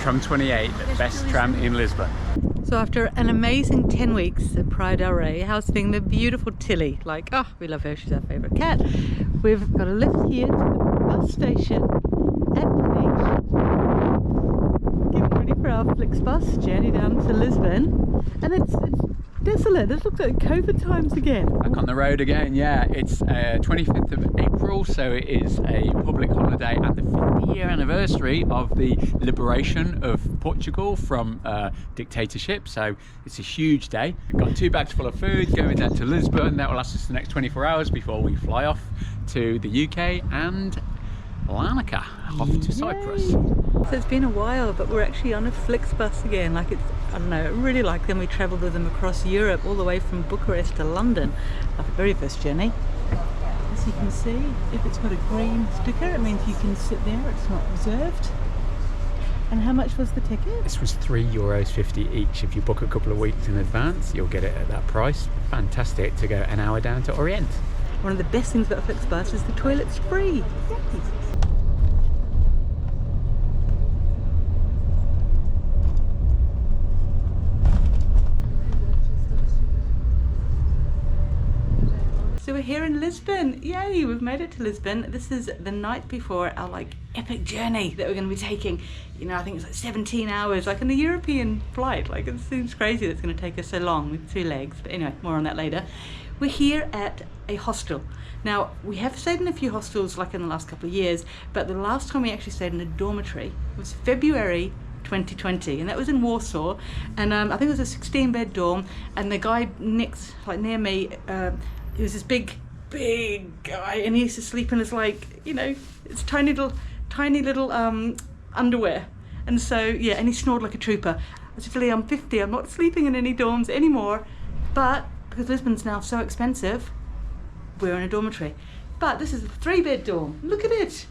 Tram 28, the best tram in Lisbon. So after an amazing 10 weeks at Praia del Rey, housing the beautiful Tilly, like, oh, we love her, she's our favourite cat. We've got a lift here to the bus station at the beach. Getting ready for our Flixbus journey down to Lisbon. And it's desolate. It looks like COVID times again. Back on the road again, yeah. It's 25th of April, so it is a public holiday and the 50-year anniversary of the liberation of Portugal from dictatorship. So it's a huge day. We've got 2 bags full of food going down to Lisbon. That will last us the next 24 hours before we fly off to the UK and Larnaca, off to Cyprus. So it's been a while, but we're actually on a Flixbus again. Like, it's, I don't know, I really like them. We travelled with them across Europe, all the way from Bucharest to London. Like the very first journey. As you can see, if it's got a green sticker, it means you can sit there, it's not reserved. And how much was the ticket? This was €3.50 each. If you book a couple of weeks in advance, you'll get it at that price. Fantastic to go an hour down to Orient. One of the best things about Flixbus is the toilet's free. Yay. So we're here in Lisbon. Yay, we've made it to Lisbon. This is the night before our like epic journey that we're going to be taking. You know, I think it's like 17 hours, like on a European flight. Like, it seems crazy that it's going to take us so long with 2 legs. But anyway, more on that later. We're here at a hostel. Now, we have stayed in a few hostels like in the last couple of years, but the last time we actually stayed in a dormitory was February 2020, and that was in Warsaw, and I think it was a 16-bed dorm, and the guy next, like near me, he was this big guy, and he used to sleep in his, like, you know, it's tiny little underwear, and so yeah, and he snored like a trooper. I said, Billy, I'm 50, I'm not sleeping in any dorms anymore, but because Lisbon's now so expensive, we're in a dormitory. But this is a 3-bed dorm. Look at it.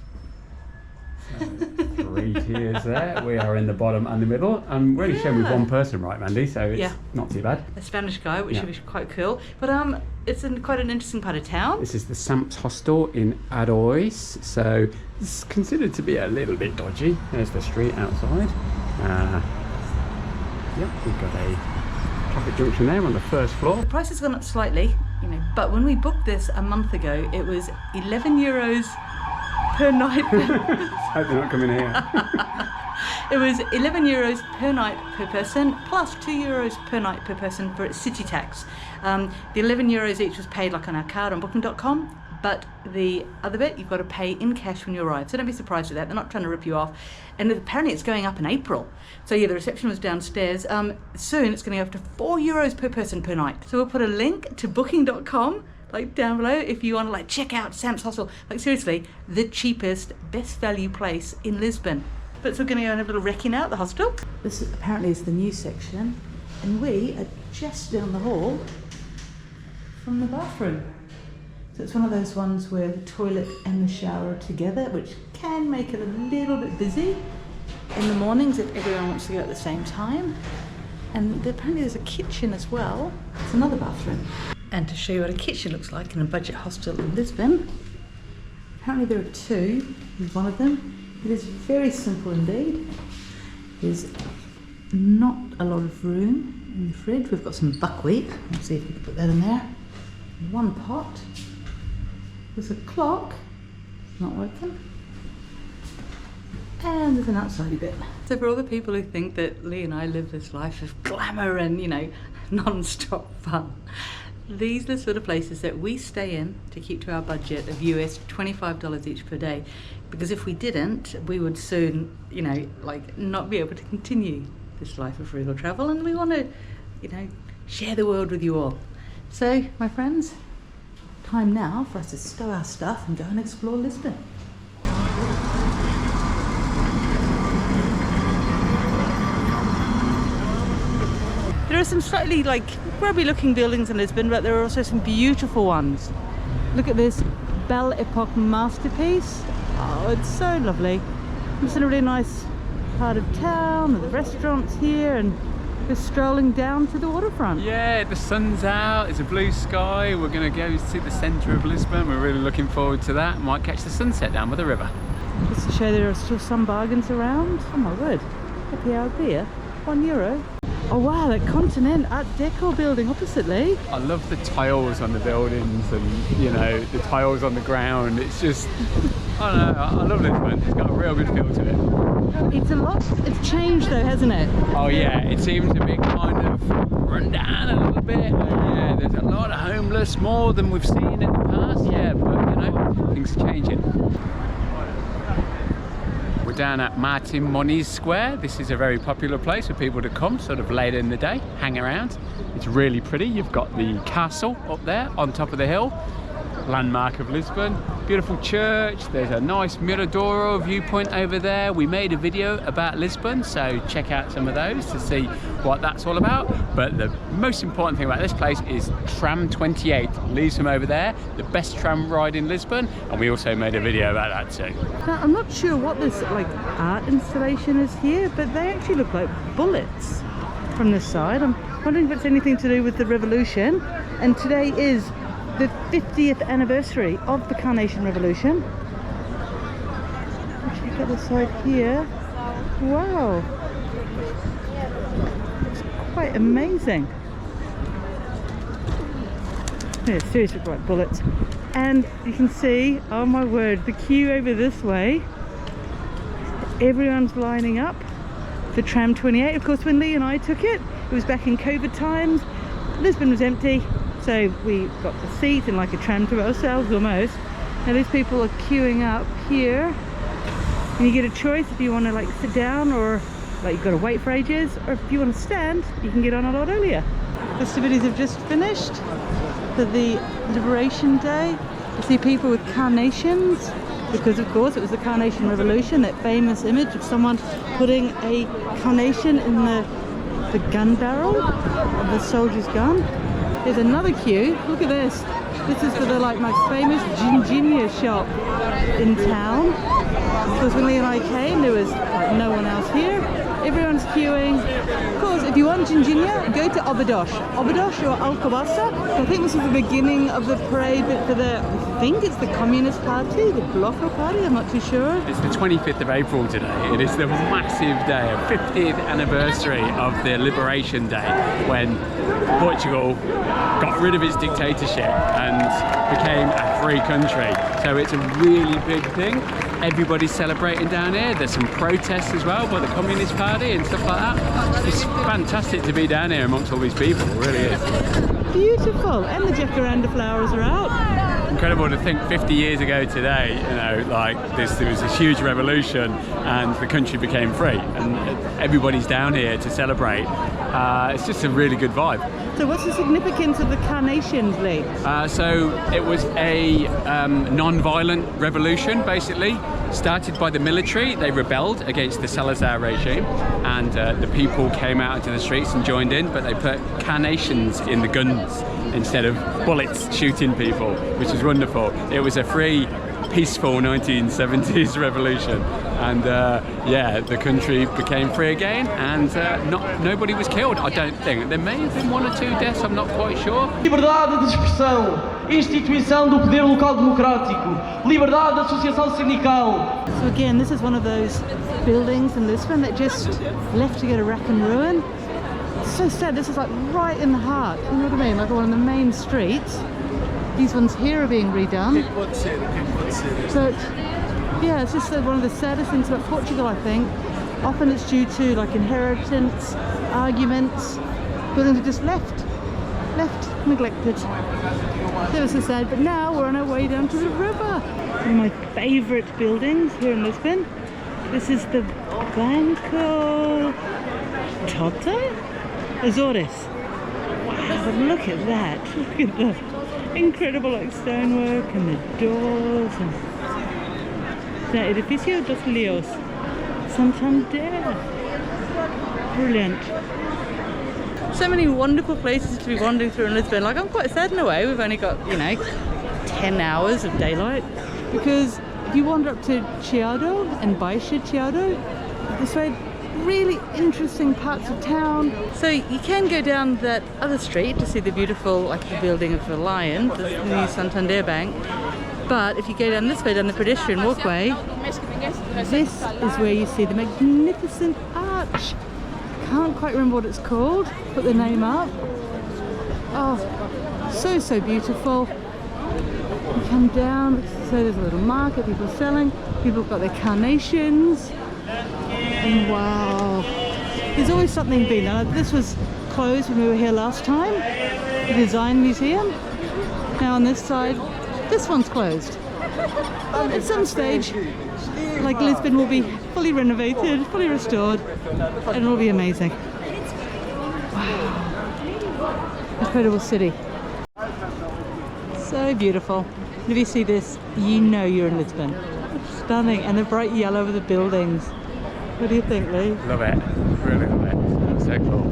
So, 3 tiers there. We are in the bottom and the middle. And we're only showing with 1 person, right, Mandy? So it's not too bad. A Spanish guy, which should be quite cool. But it's in quite an interesting part of town. This is the Samps Hostel in Arois. So it's considered to be a little bit dodgy. There's the street outside. We've got a traffic junction there on the first floor. The price has gone up slightly, you know, but when we booked this a month ago, it was €11 per night. Hope they're not coming here. It was €11 per night per person, plus €2 per night per person for city tax. The €11 each was paid like on our card on booking.com, but the other bit you've got to pay in cash when you arrive. So don't be surprised with that. They're not trying to rip you off. And apparently it's going up in April. So yeah, the reception was downstairs. Soon it's going to go up to €4 per person per night. So we'll put a link to booking.com like down below if you want to like check out Sam's Hostel. Like seriously, the cheapest, best value place in Lisbon. But so we're going to go and have a little recce now at the hostel. This apparently is the new section, and we are just down the hall from the bathroom. So it's one of those ones where the toilet and the shower are together, which can make it a little bit busy in the mornings if everyone wants to go at the same time. And apparently there's a kitchen as well. It's another bathroom. And to show you what a kitchen looks like in a budget hostel in Lisbon, apparently there are 2. Here's one of them. It is very simple indeed. There's not a lot of room in the fridge. We've got some buckwheat. Let's see if we can put that in there. 1 pot. There's a clock. It's not working. And there's an outside bit. So for all the people who think that Lee and I live this life of glamour and, you know, non-stop fun, these are the sort of places that we stay in to keep to our budget of US $25 each per day. Because if we didn't, we would soon, you know, like not be able to continue this life of frugal travel. And we want to, you know, share the world with you all. So, my friends, time now for us to stow our stuff and go and explore Lisbon. There are some slightly like grubby looking buildings in Lisbon, but there are also some beautiful ones. Look at this Belle Epoque masterpiece. Oh, it's so lovely. It's in a really nice part of town with the restaurants here, and we're strolling down to the waterfront. Yeah, the sun's out, it's a blue sky. We're going to go see the centre of Lisbon. We're really looking forward to that. Might catch the sunset down by the river. Just to show there are still some bargains around. Oh my word. Happy hour beer, €1. Oh wow, that Continent Art Deco building opposite, Lee. I love the tiles on the buildings and, you know, the tiles on the ground. It's just, I don't know, I love Lisbon. It's got a real good feel to it. It's changed though, hasn't it? Oh yeah, it seems a bit kind of run down a little bit. Yeah, there's a lot of homeless, more than we've seen in the past. Yeah, but you know, things are changing. We're down at Martin Moniz Square. This is a very popular place for people to come sort of later in the day, hang around. It's really pretty. You've got the castle up there on top of the hill, landmark of Lisbon. Beautiful church. There's a nice Miradouro viewpoint over there. We made a video about Lisbon, so check out some of those to see what that's all about. But the most important thing about this place is tram 28 leaves from over there, the best tram ride in Lisbon, and we also made a video about that too. Now, I'm not sure what this like art installation is here, but they actually look like bullets from this side. I'm wondering if it's anything to do with the revolution. And today is the 50th anniversary of the Carnation Revolution. Check out the side here. Wow, it's quite amazing. Yeah, seriously, like bullets. And you can see, oh my word, the queue over this way. Everyone's lining up for tram 28. Of course, when Lee and I took it, it was back in COVID times. Lisbon was empty. So we got the seat in like a tram to ourselves almost. Now these people are queuing up here. And you get a choice if you want to like sit down or like you've got to wait for ages, or if you want to stand, you can get on a lot earlier. Festivities have just finished for the Liberation Day. You see people with carnations because of course it was the Carnation Revolution, that famous image of someone putting a carnation in the gun barrel of the soldier's gun. There's another queue. Look at this. This is for the like most famous ginginia shop in town. Because when Lee and I came, there was like no one else here. Everyone's queuing. Of course, if you want ginginia, go to Obadosh or Alcobaça. I think this is the beginning of the parade, but for the, I think it's the Communist Party, the Bloco Party, I'm not too sure. It's the 25th of April today. It is the massive day, a 50th anniversary of the Liberation Day, when Portugal got rid of its dictatorship and became a free country. So it's a really big thing. Everybody's celebrating down here. There's some protests as well by the Communist Party and stuff like that. It's fantastic to be down here amongst all these people, it really is. Beautiful, and the jacaranda flowers are out. Incredible to think 50 years ago today, you know, like there was this huge revolution and the country became free and everybody's down here to celebrate. It's just a really good vibe. So what's the significance of the carnations, Lee? So it was a non-violent revolution, basically, started by the military. They rebelled against the Salazar regime and the people came out into the streets and joined in, but they put carnations in the guns instead of bullets shooting people, which is wonderful. It was a free, peaceful 1970s revolution, and yeah, the country became free again, and nobody was killed, I don't think. There may have been one or two deaths, I'm not quite sure. Liberdade de expressão, instituição do poder local democrático, liberdade de associação sindical. So again, this is one of those buildings in Lisbon that just left to go to rack and ruin. It's so sad, this is like right in the heart, you know what I mean, like one of the main streets. These ones here are being redone. But yeah, it's just one of the saddest things about Portugal, I think. Often it's due to like inheritance, arguments, buildings are just left neglected. That was so sad, but now we're on our way down to the river. One of my favourite buildings here in Lisbon. This is the Banco Toto Azores. Wow, but look at that. Look at the incredible like stonework and the doors and the Edificio dos Leos. Santander. Brilliant. So many wonderful places to be wandering through in Lisbon. Like, I'm quite sad in a way. We've only got, you know, 10 hours of daylight. Because if you wander up to Chiado and Baixa Chiado, this way, really interesting parts of town. So you can go down that other street to see the beautiful, like the building of the Lion, the new Santander Bank. But if you go down this way, down the pedestrian walkway, this is where you see the magnificent art church. Can't quite remember what it's called. Put the name up. Oh, so beautiful. You come down, so there's a little market, people selling, people have got their carnations. And wow, there's always something being done. This was closed when we were here last time, the Design Museum. Now on this side, this one's closed. But at some stage, like Lisbon will be fully renovated, fully restored, and it'll be amazing. Wow, incredible city. So beautiful. If you see this, you know you're in Lisbon. It's stunning, and the bright yellow of the buildings. What do you think, Lee? Love it, really love it. It's so cool.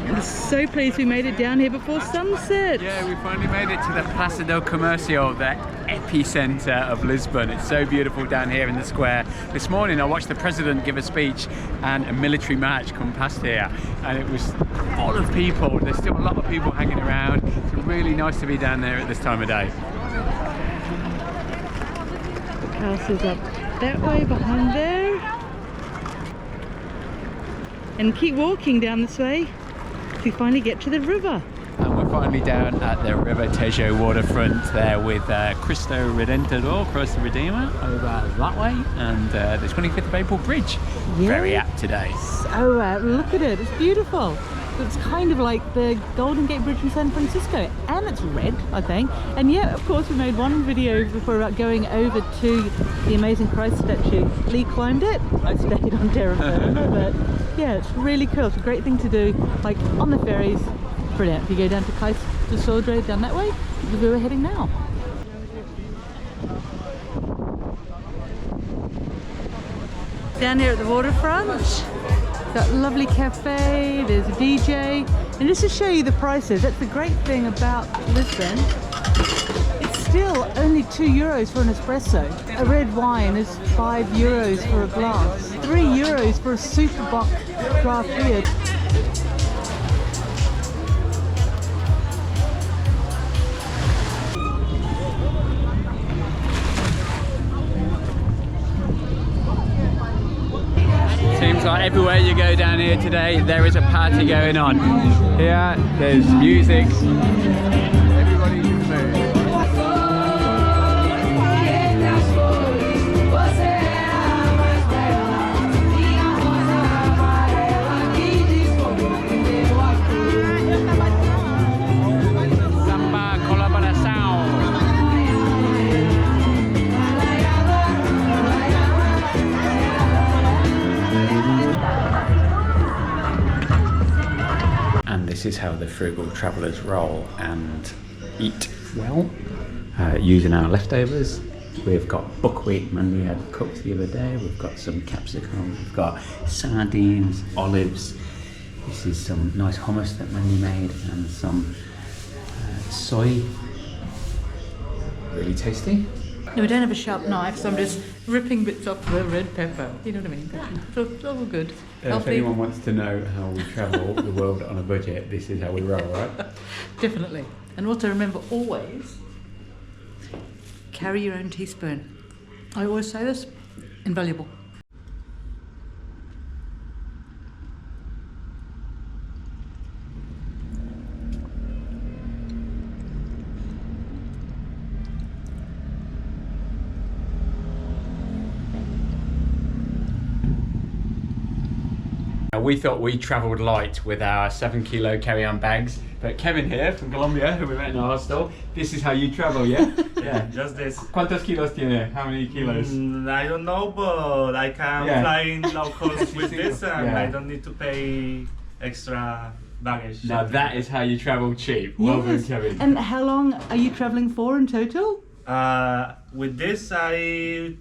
I'm so pleased we made it down here before sunset. Yeah, we finally made it to the Praia del Rey, the epicenter of Lisbon. It's so beautiful down here in the square. This morning I watched the president give a speech and a military march come past here, and it was full of people. There's still a lot of people hanging around. It's really nice to be down there at this time of day. The castle's up that way behind there. And keep walking down this way till we finally get to the river. And we're finally down at the River Tejo waterfront there with Cristo Redentor, Christ the Redeemer, over that way, and the 25th of April bridge. Yeah. Very apt today. So look at it, it's beautiful. It's kind of like the Golden Gate Bridge in San Francisco, and it's red, I think. And yeah, of course, we made one video before about going over to the amazing Christ statue. Lee climbed it, I stayed on terra firma, but yeah, it's really cool. It's a great thing to do, like on the ferries. Brilliant. If you go down to Cais de Sodré down that way, which is where we're heading now. Down here at the waterfront. Got a lovely cafe, there's a DJ, and just to show you the prices, that's the great thing about Lisbon. It's still only €2 for an espresso. A red wine is €5 for a glass. €3 for a super bock draft beer. Seems like everywhere you go down here today, there is a party going on. Here, there's music. Everybody can move. Samba colaboração. And this is how the frugal travellers roll and eat well, using our leftovers. We've got buckwheat man we had cooked the other day, we've got some capsicum, we've got sardines, olives, this is some nice hummus that Mandy made, and some soy, really tasty. No, we don't have a sharp knife, so I'm just ripping bits off the red pepper. You know what I mean? So it's all good. If anyone wants to know how we travel the world on a budget, this is how we roll, right? Definitely. And also remember, always carry your own teaspoon. I always say this, invaluable. We thought we travelled light with our 7 kilo carry-on bags, but Kevin here from Colombia, who we met in our hostel, this is how you travel, yeah? Yeah, just this. ¿Cuántos kilos tiene? How many kilos? I don't know, but I can fly in low cost with this, and I don't need to pay extra baggage. Now that is how you travel cheap. Well done, Kevin. And how long are you travelling for in total? With this, I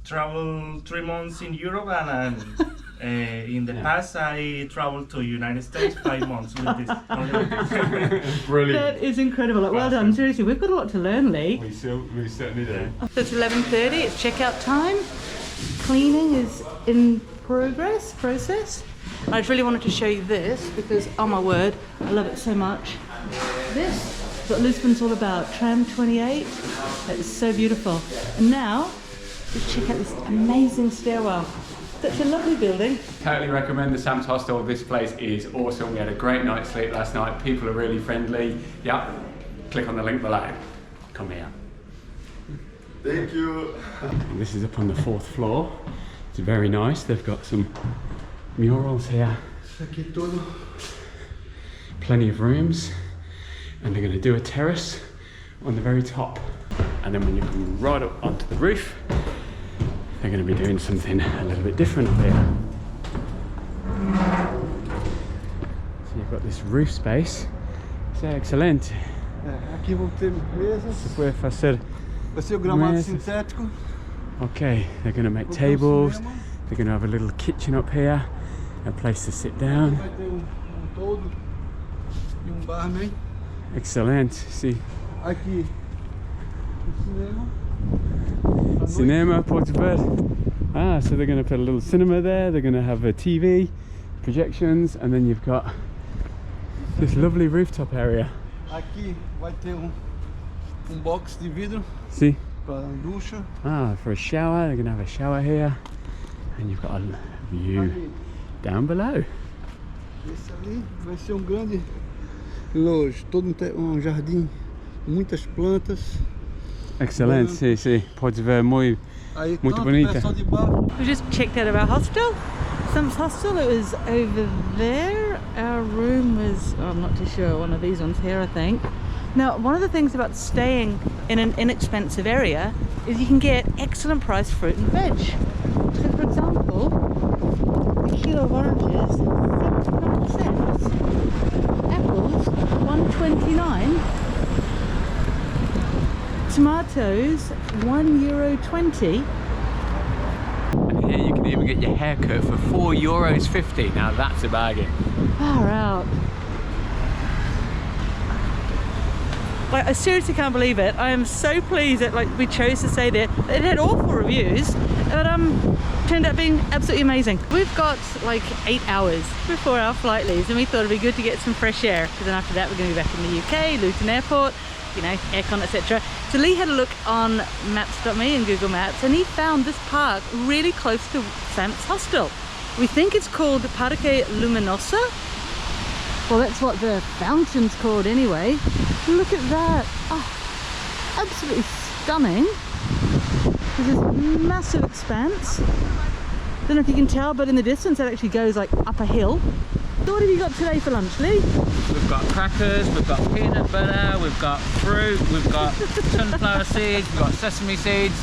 traveled 3 months in Europe, and in the past, I traveled to United States 5 months with this. Brilliant. That is incredible. Well done. Seriously, we've got a lot to learn, Lee. We certainly do. So it's 11:30. It's checkout time. Cleaning is in process. I just really wanted to show you this because, oh my word, I love it so much. This is what Lisbon's all about. Tram 28. It's so beautiful. And now, let's check out this amazing stairwell. Such a lovely building. Totally recommend the Sam's Hostel. This place is awesome. We had a great night's sleep last night. People are really friendly. Yeah, click on the link below. Come here. Thank you. And this is up on the 4th floor. It's very nice. They've got some murals here. Plenty of rooms. And they're going to do a terrace on the very top. And then when you come right up onto the roof, they're going to be doing something a little bit different up here. So you've got this roof space. Isso é excelente. Aqui vão ter mesas. Se puede fazer. Vai ser o gramado mesas. sintético. Okay, they're going to make tables. They're going to have a little kitchen up here, a place to sit down. Vai ter todo e barman. Excellent. See. Aqui o cinema. Cinema, pode ver. Ah, so they're going to put a little cinema there. They're going to have a TV, projections, and then you've got this lovely rooftop area. Aqui vai ter box de vidro. See? Para ducha. Ah, for a shower. They're going to have a shower here, and you've got a view down below. Esse ali vai ser grande loja, todo jardim, muitas plantas. Excellent. See, see. Pode ver muito bonita. We just checked out of our hostel, Sam's Hostel. It was over there. Our room was, oh, I'm not too sure, one of these ones here, I think. Now, one of the things about staying in an inexpensive area is you can get excellent priced fruit and veg. So, for example, a kilo of oranges, 79 cents. Apples, $1.29. Tomatoes, €1.20. And here you can even get your hair cut for €4.50. Now that's a bargain. Far out. Like, I seriously can't believe it. I am so pleased that we chose to stay there. It had awful reviews, but turned out being absolutely amazing. We've got like 8 hours before our flight leaves, and we thought it'd be good to get some fresh air, because then after that we're going to be back in the UK, Luton Airport, you know, aircon, etc. So Lee had a look on maps.me and Google Maps, and he found this park really close to Sam's Hostel. We think it's called Parque Luminosa. Well, that's what the fountain's called anyway. Look at that. Oh, absolutely stunning. There's this massive expanse. Don't know if you can tell, but in the distance it actually goes like up a hill. So what have you got today for lunch, Lee? We've got crackers, we've got peanut butter, we've got fruit, we've got sunflower seeds, we've got sesame seeds.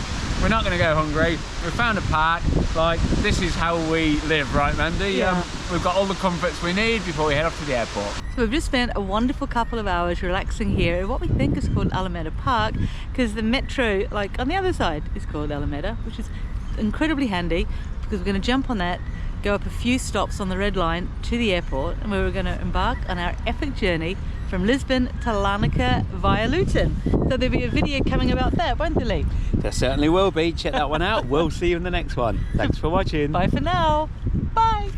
We're not going to go hungry. We found a park. Like, this is how we live, right, Mandy? Yeah. We've got all the comforts we need before we head off to the airport. So we've just spent a wonderful couple of hours relaxing here at what we think is called Alameda Park, because the metro, like on the other side, is called Alameda, which is incredibly handy, because we're going to jump on that, go up a few stops on the red line to the airport, and we're going to embark on our epic journey from Lisbon to Larnaca via Luton. So there'll be a video coming about that, won't there, Lee? There certainly will be. Check that one out. We'll see you in the next one. Thanks for watching. Bye for now. Bye.